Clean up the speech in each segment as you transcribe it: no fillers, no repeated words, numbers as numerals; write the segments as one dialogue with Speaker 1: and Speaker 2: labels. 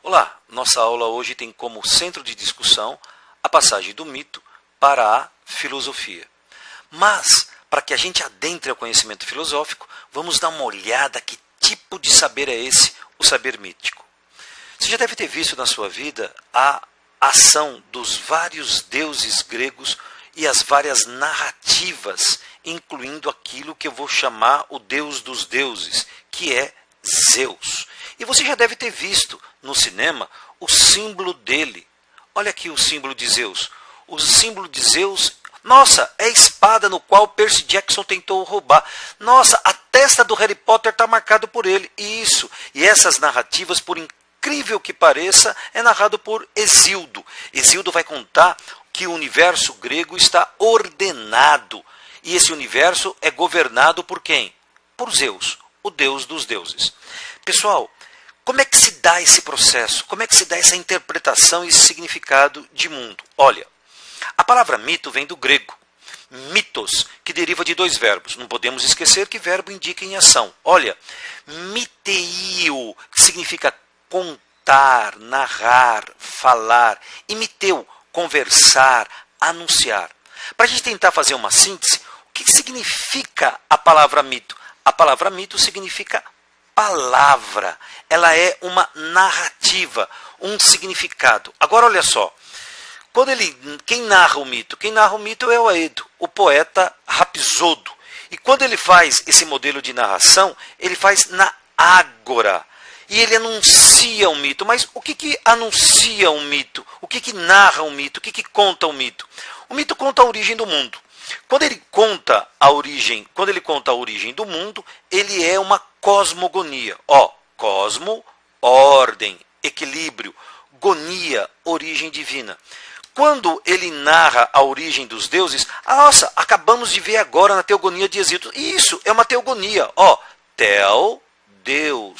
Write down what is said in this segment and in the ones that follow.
Speaker 1: Olá, nossa aula hoje tem como centro de discussão a passagem do mito para a filosofia. Mas, para que a gente adentre ao conhecimento filosófico, vamos dar uma olhada que tipo de saber é esse, o saber mítico. Você já deve ter visto na sua vida a ação dos vários deuses gregos e as várias narrativas, incluindo aquilo que eu vou chamar o deus dos deuses, que é Zeus. E você já deve ter visto no cinema o símbolo dele. Olha aqui o símbolo de Zeus. O símbolo de Zeus, nossa, é a espada no qual Percy Jackson tentou roubar. Nossa, a testa do Harry Potter está marcada por ele. Isso. E essas narrativas, por incrível que pareça, é narrado por Hesíodo. Hesíodo vai contar que o universo grego está ordenado. E esse universo é governado por quem? Por Zeus, o deus dos deuses. Pessoal, como é que se dá esse processo? Como é que se dá essa interpretação e esse significado de mundo? Olha, a palavra mito vem do grego. Mitos, que deriva de dois verbos. Não podemos esquecer que verbo indica em ação. Olha, miteio, que significa contar, narrar, falar. E miteu, conversar, anunciar. Para a gente tentar fazer uma síntese, o que significa a palavra mito? A palavra mito significa palavra. Ela é uma narrativa, um significado. Agora olha só, quem narra o mito? Quem narra o mito é o Aedo, o poeta Rapsodo. E quando ele faz esse modelo de narração, ele faz na ágora. E ele anuncia um mito. Mas o que anuncia um mito? O que narra um mito? O que conta um mito? O mito conta a origem do mundo. Quando ele conta a origem do mundo, ele é uma cosmogonia. Cosmo, ordem, equilíbrio, gonia, origem divina. Quando ele narra a origem dos deuses, nossa, acabamos de ver agora na teogonia de Hesíodo. Isso é uma teogonia. Tel, Deus,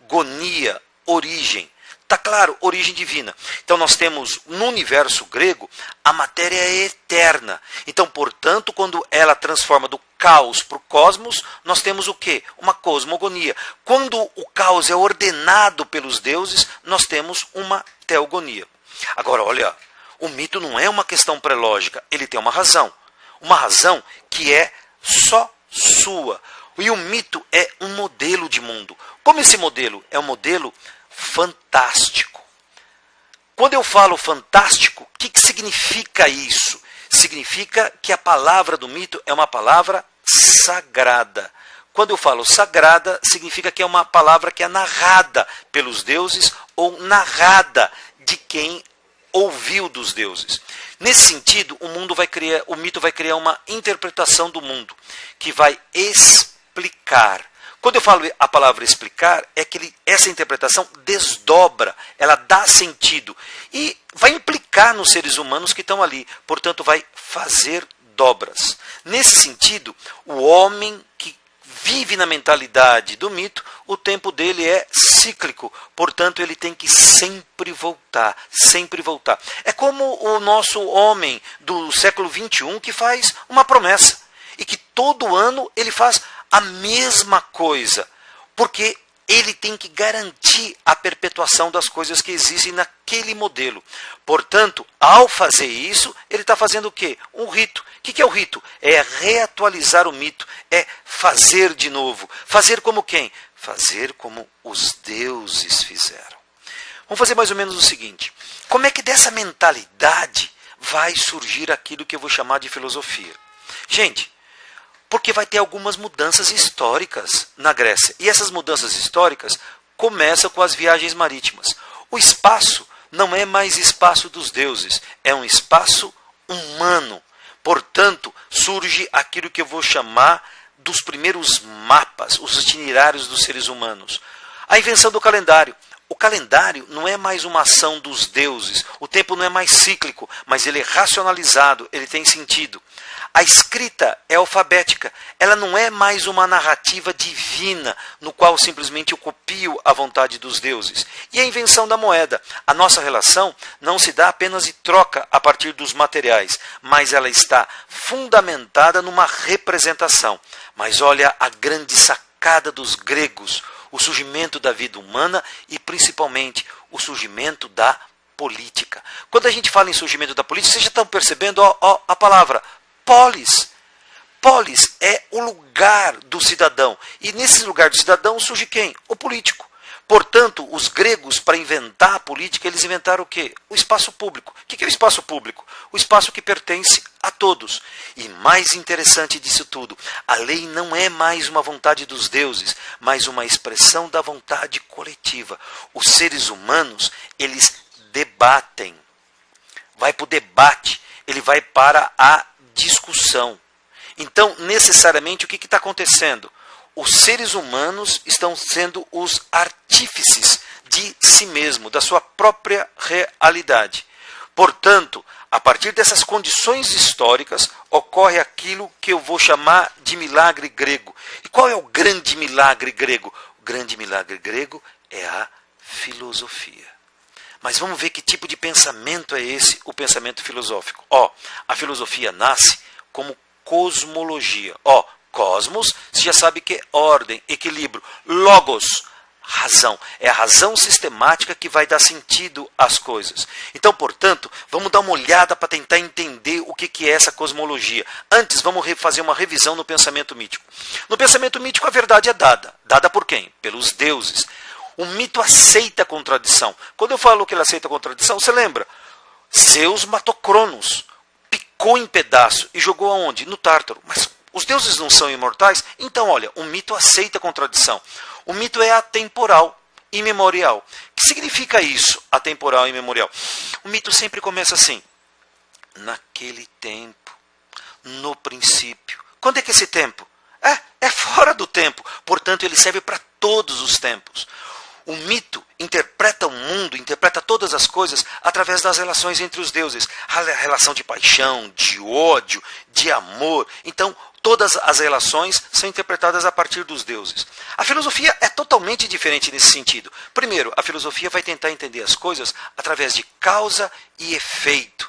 Speaker 1: gonia, origem. Está claro, origem divina. Então nós temos no universo grego a matéria é eterna. Então, portanto, quando ela transforma do caos para o cosmos, nós temos o quê? Uma cosmogonia. Quando o caos é ordenado pelos deuses, nós temos uma teogonia. Agora, olha, o mito não é uma questão pré-lógica, ele tem uma razão. Uma razão que é só sua. E o mito é um modelo de mundo. Como esse modelo é um modelo fantástico. Quando eu falo fantástico, o que significa isso? Significa que a palavra do mito é uma palavra sagrada. Quando eu falo sagrada, significa que é uma palavra que é narrada pelos deuses ou narrada de quem ouviu dos deuses. Nesse sentido, o mito vai criar uma interpretação do mundo que vai explicar. Quando eu falo a palavra explicar, é que essa interpretação desdobra, ela dá sentido e vai implicar nos seres humanos que estão ali, portanto vai fazer dobras. Nesse sentido, o homem que vive na mentalidade do mito, o tempo dele é cíclico, portanto ele tem que sempre voltar, sempre voltar. É como o nosso homem do século XXI que faz uma promessa e que todo ano ele faz a mesma coisa, porque ele tem que garantir a perpetuação das coisas que existem naquele modelo. Portanto, ao fazer isso, ele está fazendo o quê? Um rito. O que é o rito? É reatualizar o mito, é fazer de novo. Fazer como quem? Fazer como os deuses fizeram. Vamos fazer mais ou menos o seguinte. Como é que dessa mentalidade vai surgir aquilo que eu vou chamar de filosofia? Gente, porque vai ter algumas mudanças históricas na Grécia. E essas mudanças históricas começam com as viagens marítimas. O espaço não é mais espaço dos deuses, é um espaço humano. Portanto, surge aquilo que eu vou chamar dos primeiros mapas, os itinerários dos seres humanos. A invenção do calendário. O calendário não é mais uma ação dos deuses, o tempo não é mais cíclico, mas ele é racionalizado, ele tem sentido. A escrita é alfabética, ela não é mais uma narrativa divina, no qual simplesmente eu copio a vontade dos deuses. E a invenção da moeda. A nossa relação não se dá apenas de troca a partir dos materiais, mas ela está fundamentada numa representação. Mas olha a grande sacada dos gregos. o surgimento da vida humana e principalmente o surgimento da política. Quando a gente fala em surgimento da política, vocês já estão percebendo a palavra polis. Polis é o lugar do cidadão. E nesse lugar do cidadão surge quem? O político. Portanto, os gregos, para inventar a política, eles inventaram o quê? O espaço público. O que é o espaço público? O espaço que pertence a todos. E mais interessante disso tudo, a lei não é mais uma vontade dos deuses, mas uma expressão da vontade coletiva. Os seres humanos, eles debatem. Vai para o debate, ele vai para a discussão. Então, necessariamente, o que está acontecendo? Os seres humanos estão sendo os artífices de si mesmo, da sua própria realidade. Portanto, a partir dessas condições históricas, ocorre aquilo que eu vou chamar de milagre grego. E qual é o grande milagre grego? O grande milagre grego é a filosofia. Mas vamos ver que tipo de pensamento é esse, o pensamento filosófico. A filosofia nasce como cosmologia. Cosmos, você já sabe que é ordem, equilíbrio. Logos, razão. É a razão sistemática que vai dar sentido às coisas. Então, portanto, vamos dar uma olhada para tentar entender o que é essa cosmologia. Antes, vamos fazer uma revisão no pensamento mítico. No pensamento mítico, a verdade é dada. Dada por quem? Pelos deuses. O mito aceita a contradição. Quando eu falo que ele aceita a contradição, você lembra? Zeus matou Cronos, picou em pedaço e jogou aonde? No Tártaro. Mas os deuses não são imortais? Então, olha, o mito aceita a contradição. O mito é atemporal, imemorial. O que significa isso, atemporal e imemorial? O mito sempre começa assim. Naquele tempo, no princípio. Quando é que esse tempo? É fora do tempo. Portanto, ele serve para todos os tempos. O mito interpreta o mundo, interpreta todas as coisas através das relações entre os deuses. A relação de paixão, de ódio, de amor. Então, todas as relações são interpretadas a partir dos deuses. A filosofia é totalmente diferente nesse sentido. Primeiro, a filosofia vai tentar entender as coisas através de causa e efeito.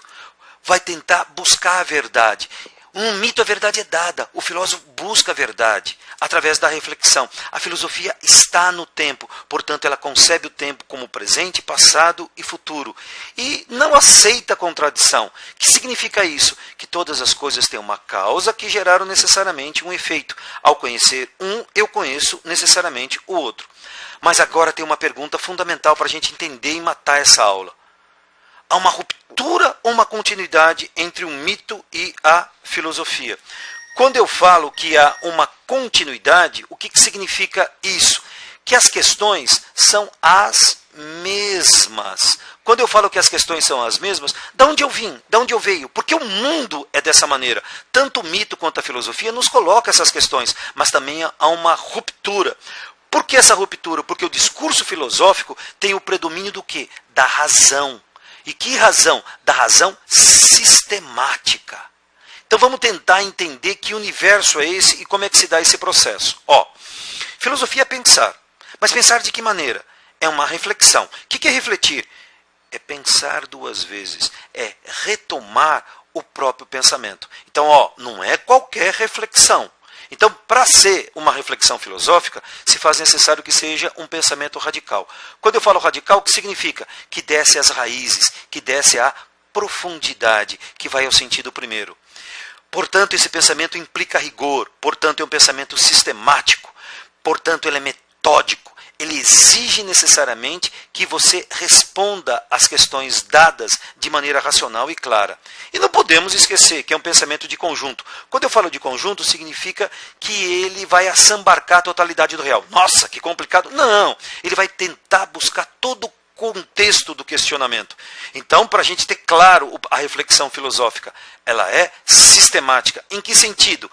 Speaker 1: Vai tentar buscar a verdade. Um mito, a verdade é dada. O filósofo busca a verdade através da reflexão. A filosofia está no tempo, portanto ela concebe o tempo como presente, passado e futuro. E não aceita a contradição. O que significa isso? Que todas as coisas têm uma causa que geraram necessariamente um efeito. Ao conhecer um, eu conheço necessariamente o outro. Mas agora tem uma pergunta fundamental para a gente entender e matar essa aula. Há uma ruptura ou uma continuidade entre o mito e a filosofia? Quando eu falo que há uma continuidade, o que significa isso? Que as questões são as mesmas. Quando eu falo que as questões são as mesmas, de onde eu vim? De onde eu veio? Porque o mundo é dessa maneira. Tanto o mito quanto a filosofia nos coloca essas questões, mas também há uma ruptura. Por que essa ruptura? Porque o discurso filosófico tem o predomínio do quê? Da razão. E que razão? Da razão sistemática. Então vamos tentar entender que universo é esse e como é que se dá esse processo. Filosofia é pensar. Mas pensar de que maneira? É uma reflexão. O que é refletir? É pensar duas vezes. É retomar o próprio pensamento. Então, não é qualquer reflexão. Então, para ser uma reflexão filosófica, se faz necessário que seja um pensamento radical. Quando eu falo radical, o que significa? Que desce às raízes, que desce à profundidade, que vai ao sentido primeiro. Portanto, esse pensamento implica rigor, portanto, é um pensamento sistemático, portanto, ele é metódico. Ele exige necessariamente que você responda às questões dadas de maneira racional e clara. E não podemos esquecer que é um pensamento de conjunto. Quando eu falo de conjunto, significa que ele vai assambarcar a totalidade do real. Nossa, que complicado. Não, ele vai tentar buscar todo o contexto do questionamento. Então, para a gente ter claro a reflexão filosófica, ela é sistemática. Em que sentido?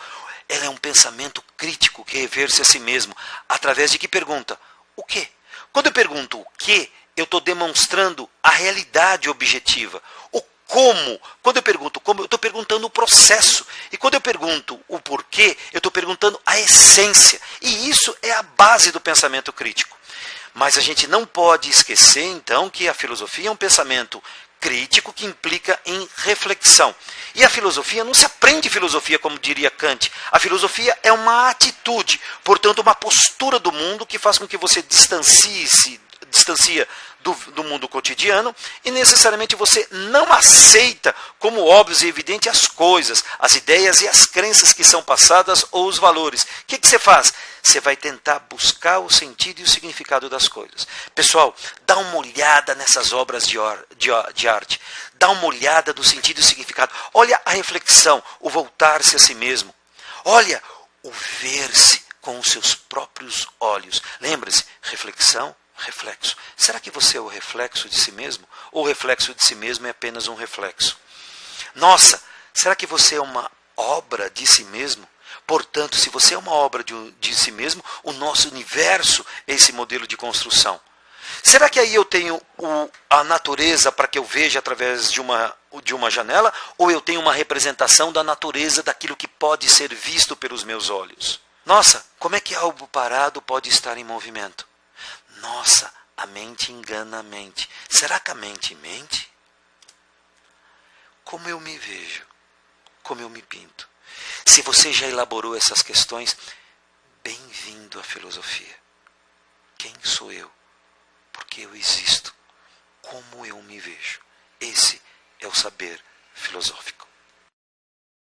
Speaker 1: Ela é um pensamento crítico que reverse a si mesmo. Através de que pergunta? O quê? Quando eu pergunto o quê, eu estou demonstrando a realidade objetiva. O como? Quando eu pergunto como, eu estou perguntando o processo. E quando eu pergunto o porquê, eu estou perguntando a essência. E isso é a base do pensamento crítico. Mas a gente não pode esquecer, então, que a filosofia é um pensamento crítico que implica em reflexão. E a filosofia não se aprende filosofia, como diria Kant. A filosofia é uma atitude, portanto, uma postura do mundo que faz com que você distancia do mundo cotidiano e necessariamente você não aceita como óbvios e evidentes as coisas, as ideias e as crenças que são passadas ou os valores. O que você faz? Você vai tentar buscar o sentido e o significado das coisas. Pessoal, dá uma olhada nessas obras de arte. Dá uma olhada no sentido e significado. Olha a reflexão, o voltar-se a si mesmo. Olha o ver-se com os seus próprios olhos. Lembre-se, reflexão, reflexo. Será que você é o reflexo de si mesmo? Ou o reflexo de si mesmo é apenas um reflexo? Nossa, será que você é uma obra de si mesmo? Portanto, se você é uma obra de si mesmo, o nosso universo é esse modelo de construção. Será que aí eu tenho a natureza para que eu veja através de uma janela? Ou eu tenho uma representação da natureza daquilo que pode ser visto pelos meus olhos? Nossa, como é que algo parado pode estar em movimento? Nossa, a mente engana a mente. Será que a mente mente? Como eu me vejo? Como eu me pinto? Se você já elaborou essas questões, bem-vindo à filosofia. Quem sou eu? Por que eu existo? Como eu me vejo? Esse é o saber filosófico.